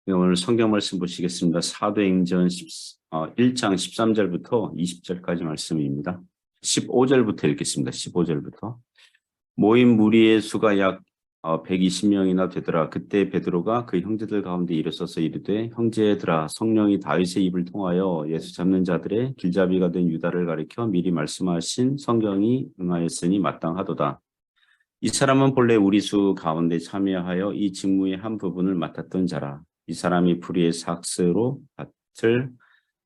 네, 오늘 성경 말씀 보시겠습니다. 사도행전 1장 13절부터 20절까지 말씀입니다. 15절부터 읽겠습니다. 15절부터. 모인 무리의 수가 약 120명이나 되더라. 그때 베드로가 그 형제들 가운데 일어서서 이르되, 형제들아, 성령이 다윗의 입을 통하여 예수 잡는 자들의 길잡이가 된 유다를 가리켜 미리 말씀하신 성경이 응하였으니 마땅하도다. 이 사람은 본래 우리 수 가운데 참여하여 이 직무의 한 부분을 맡았던 자라. 이 사람이 불의의 삭스로 밭을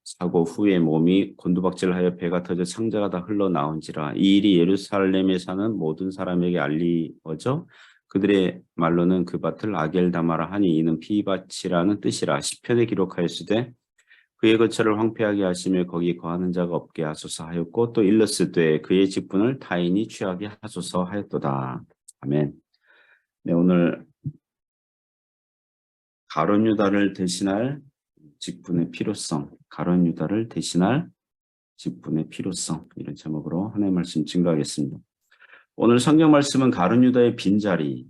사고 후에 몸이 곤두박질하여 배가 터져 상자가 다 흘러나온지라. 이 일이 예루살렘에 사는 모든 사람에게 알리어져 그들의 말로는 그 밭을 아겔다마라 하니 이는 피밭이라는 뜻이라. 시편에 기록하였으되 그의 거처를 황폐하게 하시며 거기 거하는 자가 없게 하소서 하였고, 또 일러스되 그의 직분을 타인이 취하게 하소서 하였도다. 아멘. 네, 오늘 가룟 유다를 대신할 직분의 필요성, 가룟 유다를 대신할 직분의 필요성, 이런 제목으로 하나님의 말씀 증거하겠습니다. 오늘 성경 말씀은 가룟 유다의 빈자리,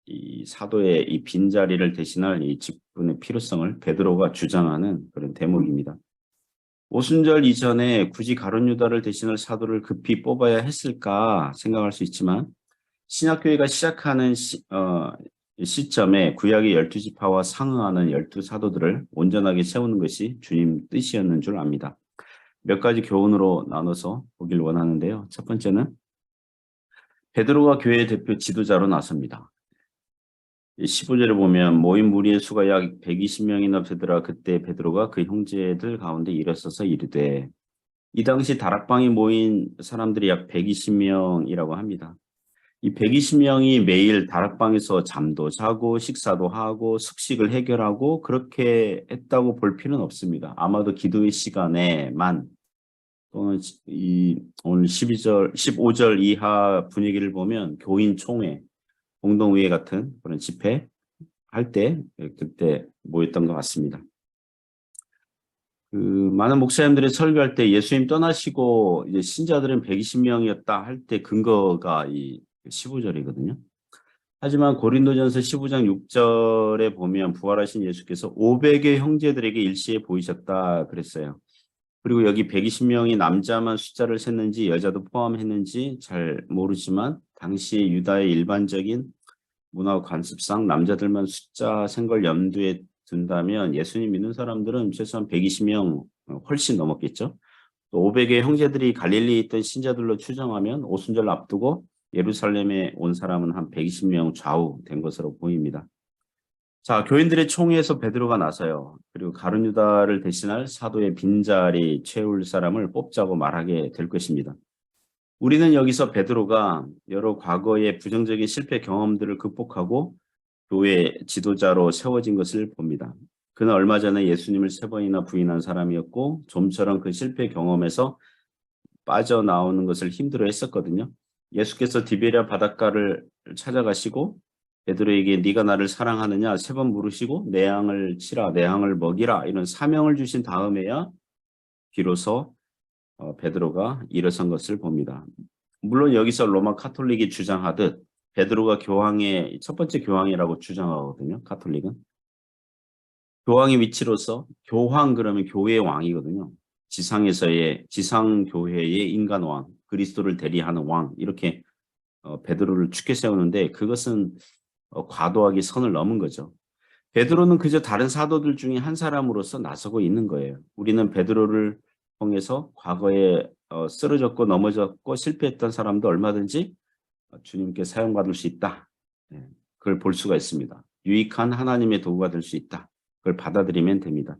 이 사도의 이 빈자리를 대신할 이 직분의 필요성을 베드로가 주장하는 그런 대목입니다. 오순절 이전에 굳이 가룟 유다를 대신할 사도를 급히 뽑아야 했을까 생각할 수 있지만, 신약교회가 시작하는 시점에 구약의 12지파와 상응하는 12사도들을 온전하게 세우는 것이 주님 뜻이었는 줄 압니다. 몇 가지 교훈으로 나눠서 보길 원하는데요. 첫 번째는 베드로가 교회의 대표 지도자로 나섭니다. 15절에 보면 모인 무리의 수가 약 120명이나 되더라. 그때 베드로가 그 형제들 가운데 일어서서 이르되, 이 당시 다락방에 모인 사람들이 약 120명이라고 합니다. 이 120명이 매일 다락방에서 잠도 자고 식사도 하고 숙식을 해결하고 그렇게 했다고 볼 필요는 없습니다. 아마도 기도의 시간에만, 또는 오늘 15절 이하 분위기를 보면 교인 총회, 공동의회 같은 그런 집회 할 때 그때 모였던 것 같습니다. 많은 목사님들이 설교할 때 예수님 떠나시고 이제 신자들은 120명이었다 할 때 근거가 이 15절이거든요. 하지만 고린도전서 15장 6절에 보면 부활하신 예수께서 500의 형제들에게 일시에 보이셨다 그랬어요. 그리고 여기 120명이 남자만 숫자를 셌는지 여자도 포함했는지 잘 모르지만 당시 유다의 일반적인 문화 관습상 남자들만 숫자 센 걸 염두에 둔다면 예수님 믿는 사람들은 최소한 120명 훨씬 넘었겠죠. 또 500의 형제들이 갈릴리에 있던 신자들로 추정하면 오순절 앞두고 예루살렘에 온 사람은 한 120명 좌우 된 것으로 보입니다. 자, 교인들의 총회에서 베드로가 나서요. 그리고 가룟 유다를 대신할 사도의 빈자리 채울 사람을 뽑자고 말하게 될 것입니다. 우리는 여기서 베드로가 여러 과거의 부정적인 실패 경험들을 극복하고 교회 지도자로 세워진 것을 봅니다. 그는 얼마 전에 예수님을 3번이나 부인한 사람이었고 좀처럼 그 실패 경험에서 빠져나오는 것을 힘들어 했었거든요. 예수께서 디베랴 바닷가를 찾아가시고 베드로에게 네가 나를 사랑하느냐 3번 물으시고 내 양을 치라, 내 양을 먹이라, 이런 사명을 주신 다음에야 비로소 베드로가 일어선 것을 봅니다. 물론 여기서 로마 카톨릭이 주장하듯 베드로가 교황의 첫 번째 교황이라고 주장하거든요. 카톨릭은. 교황의 위치로서 교황 그러면 교회의 왕이거든요. 지상교회의 인간왕, 그리스도를 대리하는 왕, 이렇게 베드로를 축해 세우는데 그것은 과도하게 선을 넘은 거죠. 베드로는 그저 다른 사도들 중에 한 사람으로서 나서고 있는 거예요. 우리는 베드로를 통해서 과거에 쓰러졌고 넘어졌고 실패했던 사람도 얼마든지 주님께 사용받을 수 있다. 그걸 볼 수가 있습니다. 유익한 하나님의 도구가 될 수 있다. 그걸 받아들이면 됩니다.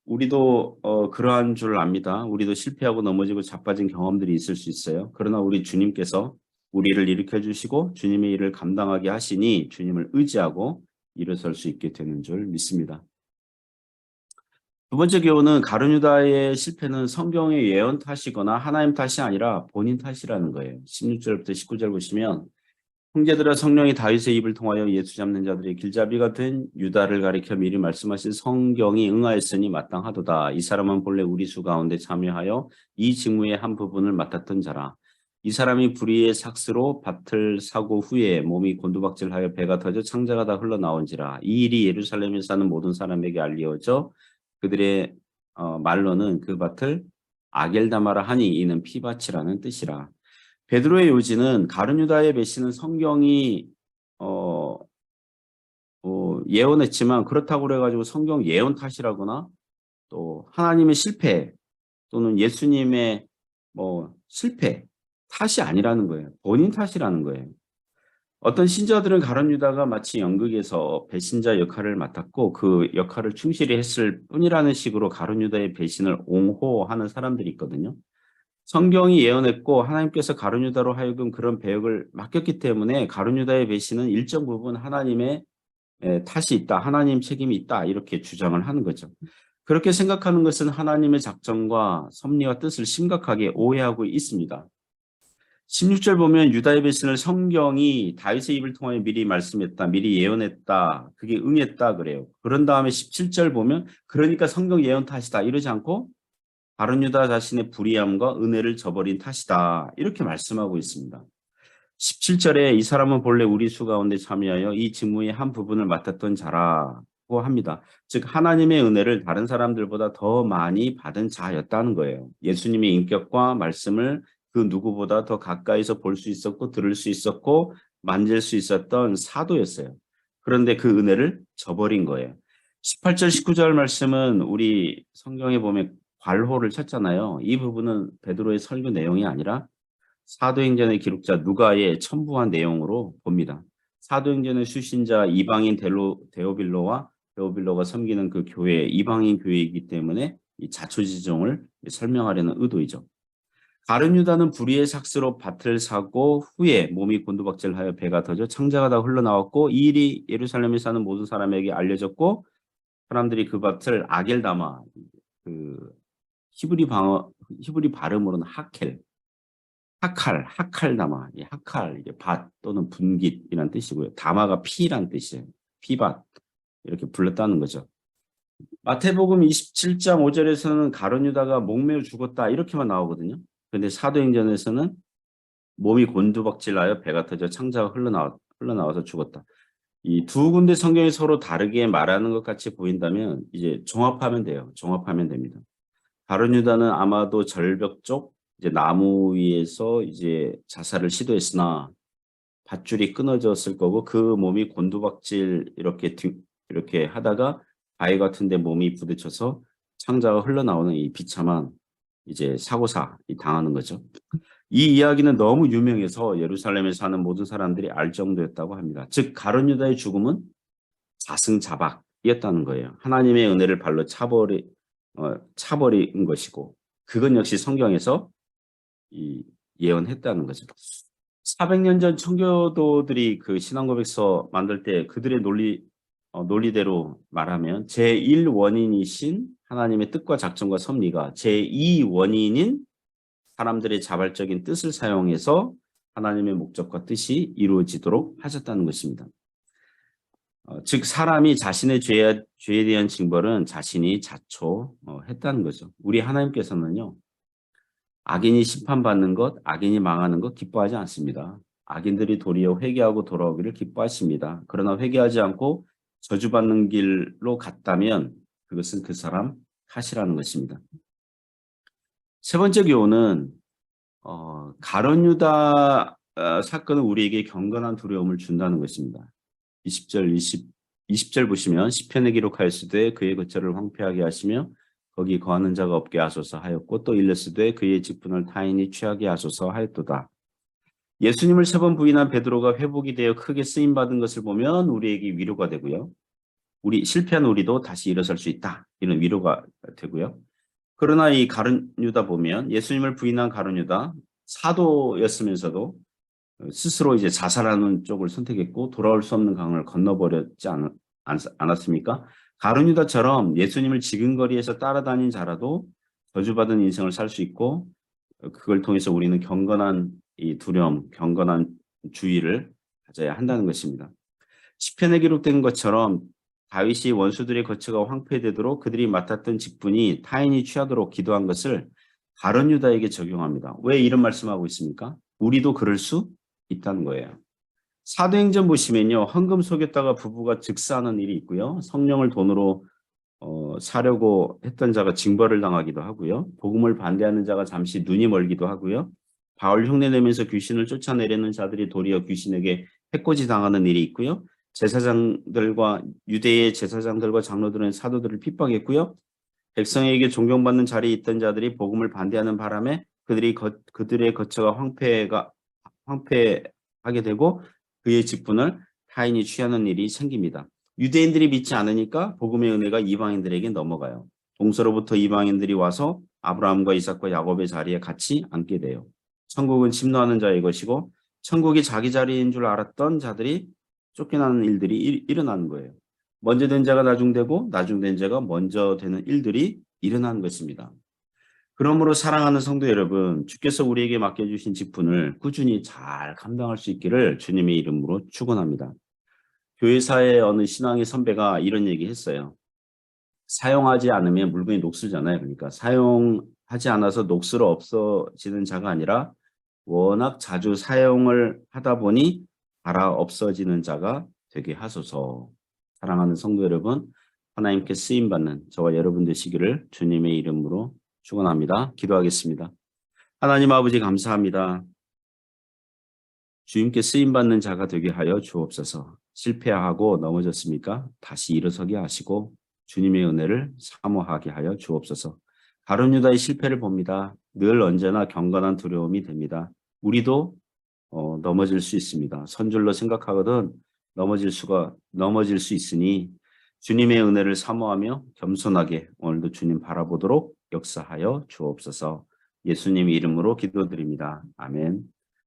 우리도 그러한 줄 압니다. 우리도 실패하고 넘어지고 자빠진 경험들이 있을 수 있어요. 그러나 우리 주님께서 우리를 일으켜 주시고 주님의 일을 감당하게 하시니 주님을 의지하고 일어설 수 있게 되는 줄 믿습니다. 두 번째 교훈은 가룟 유다의 실패는 성경의 예언 탓이거나 하나님 탓이 아니라 본인 탓이라는 거예요. 16절부터 19절 보시면, 형제들아, 성령이 다윗의 입을 통하여 예수 잡는 자들의 길잡이가 된 유다를 가리켜 미리 말씀하신 성경이 응하였으니 마땅하도다. 이 사람은 본래 우리 수 가운데 참여하여 이 직무의 한 부분을 맡았던 자라. 이 사람이 불의의 삭스로 밭을 사고 후에 몸이 곤두박질하여 배가 터져 창자가 다 흘러나온지라. 이 일이 예루살렘에 사는 모든 사람에게 알려져 그들의 말로는 그 밭을 아겔다마라 하니 이는 피밭이라는 뜻이라. 베드로의 요지는 가룟유다의 배신은 성경이 예언했지만 그렇다고 그래가지고 성경 예언 탓이라거나 또 하나님의 실패 또는 예수님의 실패 탓이 아니라는 거예요. 본인 탓이라는 거예요. 어떤 신자들은 가룟유다가 마치 연극에서 배신자 역할을 맡았고 그 역할을 충실히 했을 뿐이라는 식으로 가룟유다의 배신을 옹호하는 사람들이 있거든요. 성경이 예언했고 하나님께서 가룟유다로 하여금 그런 배역을 맡겼기 때문에 가룟유다의 배신은 일정 부분 하나님의 탓이 있다, 하나님 책임이 있다 이렇게 주장을 하는 거죠. 그렇게 생각하는 것은 하나님의 작정과 섭리와 뜻을 심각하게 오해하고 있습니다. 16절 보면 유다의 배신을 성경이 다윗의 입을 통하여 미리 말씀했다, 미리 예언했다, 그게 응했다 그래요. 그런 다음에 17절 보면 그러니까 성경 예언 탓이다 이러지 않고 가룟유다 자신의 불의함과 은혜를 저버린 탓이다 이렇게 말씀하고 있습니다. 17절에 이 사람은 본래 우리 수 가운데 참여하여 이 직무의 한 부분을 맡았던 자라고 합니다. 즉 하나님의 은혜를 다른 사람들보다 더 많이 받은 자였다는 거예요. 예수님의 인격과 말씀을 그 누구보다 더 가까이서 볼 수 있었고 들을 수 있었고 만질 수 있었던 사도였어요. 그런데 그 은혜를 저버린 거예요. 18절 19절 말씀은 우리 성경에 보면 괄호를 쳤잖아요. 이 부분은 베드로의 설교 내용이 아니라 사도행전의 기록자 누가의 첨부한 내용으로 봅니다. 사도행전의 수신자 이방인 데오빌로와 데오빌로가 섬기는 그 교회, 이방인 교회이기 때문에 이 자초지종을 설명하려는 의도이죠. 가룟유다는 불의의 삭스로 밭을 사고 후에 몸이 곤두박질하여 배가 터져 창자가 다 흘러나왔고 이 일이 예루살렘에 사는 모든 사람에게 알려졌고 사람들이 그 밭을 아겔다마, 그 히브리 발음으로는 하칼다마, 이 하칼, 이게 밭 또는 분깃이란 뜻이고요. 다마가 피란 뜻이에요. 피밭. 이렇게 불렀다는 거죠. 마태복음 27장 5절에서는 가룟유다가 목매어 죽었다 이렇게만 나오거든요. 그런데 사도행전에서는 몸이 곤두박질하여 배가 터져 창자가 흘러나와서 죽었다. 이 두 군데 성경이 서로 다르게 말하는 것 같이 보인다면 이제 종합하면 돼요. 종합하면 됩니다. 가룟유다는 아마도 절벽 쪽 이제 나무 위에서 이제 자살을 시도했으나 밧줄이 끊어졌을 거고 그 몸이 곤두박질 이렇게 하다가 바위 같은데 몸이 부딪혀서 창자가 흘러나오는 이 비참한 이제 사고사 당하는 거죠. 이 이야기는 너무 유명해서 예루살렘에 사는 모든 사람들이 알 정도였다고 합니다. 즉 가룟유다의 죽음은 자승자박이었다는 거예요. 하나님의 은혜를 발로 차버린 것이고 그건 역시 성경에서 예언했다는 거죠. 400년 전 청교도들이 그 신앙고백서 만들 때 그들의 논리대로 말하면 제1원인이신 하나님의 뜻과 작정과 섭리가 제2원인인 사람들의 자발적인 뜻을 사용해서 하나님의 목적과 뜻이 이루어지도록 하셨다는 것입니다. 즉 사람이 자신의 죄에 대한 징벌은 자신이 자초했다는 거죠. 우리 하나님께서는요. 악인이 심판받는 것, 악인이 망하는 것 기뻐하지 않습니다. 악인들이 도리어 회개하고 돌아오기를 기뻐하십니다. 그러나 회개하지 않고 저주받는 길로 갔다면 그것은 그 사람 탓이라는 것입니다. 세 번째 교훈은 가룟유다 사건은 우리에게 경건한 두려움을 준다는 것입니다. 20절 보시면 시편에 기록하였으되 그의 거처를 황폐하게 하시며 거기 거하는 자가 없게 하소서 하였고 또 일렀으되 그의 직분을 타인이 취하게 하소서 하였도다. 예수님을 3번 부인한 베드로가 회복이 되어 크게 쓰임받은 것을 보면 우리에게 위로가 되고요. 실패한 우리도 다시 일어설 수 있다. 이런 위로가 되고요. 그러나 이 가룟유다 보면 예수님을 부인한 가룟유다 사도였으면서도 스스로 이제 자살하는 쪽을 선택했고 돌아올 수 없는 강을 건너버렸지 않았습니까? 가룟유다처럼 예수님을 지근거리에서 따라다닌 자라도 저주받은 인생을 살 수 있고 그걸 통해서 우리는 경건한 이 두려움, 경건한 주의를 가져야 한다는 것입니다. 시편에 기록된 것처럼 다윗이 원수들의 거처가 황폐되도록 그들이 맡았던 직분이 타인이 취하도록 기도한 것을 가룟유다에게 적용합니다. 왜 이런 말씀하고 있습니까? 우리도 그럴 수 있다는 거예요. 사도행전 보시면요. 헌금 속였다가 부부가 즉사하는 일이 있고요. 성령을 돈으로 사려고 했던 자가 징벌을 당하기도 하고요. 복음을 반대하는 자가 잠시 눈이 멀기도 하고요. 바울 흉내내면서 귀신을 쫓아내려는 자들이 도리어 귀신에게 해코지 당하는 일이 있고요. 제사장들과 유대의 제사장들과 장로들은 사도들을 핍박했고요. 백성에게 존경받는 자리에 있던 자들이 복음을 반대하는 바람에 그들의 거처가 황폐하게 되고 그의 직분을 타인이 취하는 일이 생깁니다. 유대인들이 믿지 않으니까 복음의 은혜가 이방인들에게 넘어가요. 동서로부터 이방인들이 와서 아브라함과 이삭과 야곱의 자리에 같이 앉게 돼요. 천국은 침노하는 자의 것이고 천국이 자기 자리인 줄 알았던 자들이 쫓겨나는 일들이 일어나는 거예요. 먼저 된 자가 나중되고 나중된 자가 먼저 되는 일들이 일어나는 것입니다. 그러므로 사랑하는 성도 여러분, 주께서 우리에게 맡겨주신 직분을 꾸준히 잘 감당할 수 있기를 주님의 이름으로 축원합니다. 교회사의 어느 신앙의 선배가 이런 얘기 했어요. 사용하지 않으면 물건이 녹슬잖아요. 그러니까 사용하지 않아서 녹슬어 없어지는 자가 아니라 워낙 자주 사용을 하다 보니 알아 없어지는 자가 되게 하소서. 사랑하는 성도 여러분, 하나님께 쓰임받는 저와 여러분 되시기를 주님의 이름으로 축원합니다. 기도하겠습니다. 하나님 아버지 감사합니다. 주님께 쓰임받는 자가 되게 하여 주옵소서. 실패하고 넘어졌습니까? 다시 일어서게 하시고 주님의 은혜를 사모하게 하여 주옵소서. 가룟 유다의 실패를 봅니다. 늘 언제나 경건한 두려움이 됩니다. 우리도 넘어질 수 있습니다. 선줄로 생각하거든 넘어질 수 있으니 주님의 은혜를 사모하며 겸손하게 오늘도 주님 바라보도록 역사하여 주옵소서. 예수님 이름으로 기도드립니다. 아멘.